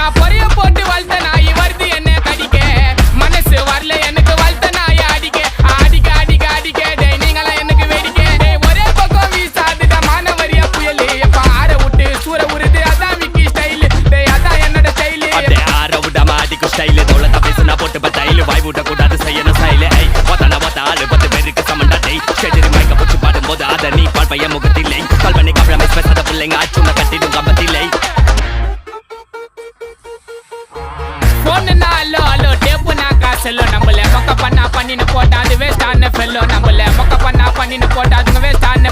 நான் பொரிய போட்டு வளர்த்த நாய் வருது என்ன கடிக்க மனசு வரல எனக்கு வளர்த்த நாய் அடிக்க அடிக்க அடிக்க அடிக்க டேய் நீங்களாம் எனக்கு வேடிக்கை டேய் ஒரே பக்கம் வீசாதுடா மானவரியா புயலு எப்ப ஆற விட்டு சூற உருது அதான் விக்கி ஸ்டைல் டேய் அதான் என்னோட ஸ்டைல் அடே ஆற விடாம அடிக்கும் ஸ்டைல் தோளத்தை பேசுனா போட்டு பத்தாயில வாய் விட கூடாது செய்யணும் ஸ்டைல் ஐ ஒத்தன ஒத்த ஆளு 10 பேருக்கு சமண்டா டேய் ஷெடரி மைக்க போட்டு பாடும்போது அத நீ பால் பையன் முகத்தில்லை கல்வனை கப்ளமை பேசாத பிள்ளைங்க அச்சுன கட்டிடும் கம்பத்தில்லை போன் நாலோ அலோ டேப்பு நான் காசலோ நம்மள மொக்க பண்ணா பண்ணின்னு போட்டா அது வேஸ்ட் ஆன ஃபெல்லோ நம்மள மொக்க பண்ணா பண்ணின்னு போட்டா அதுங்க வேஸ்ட் ஆன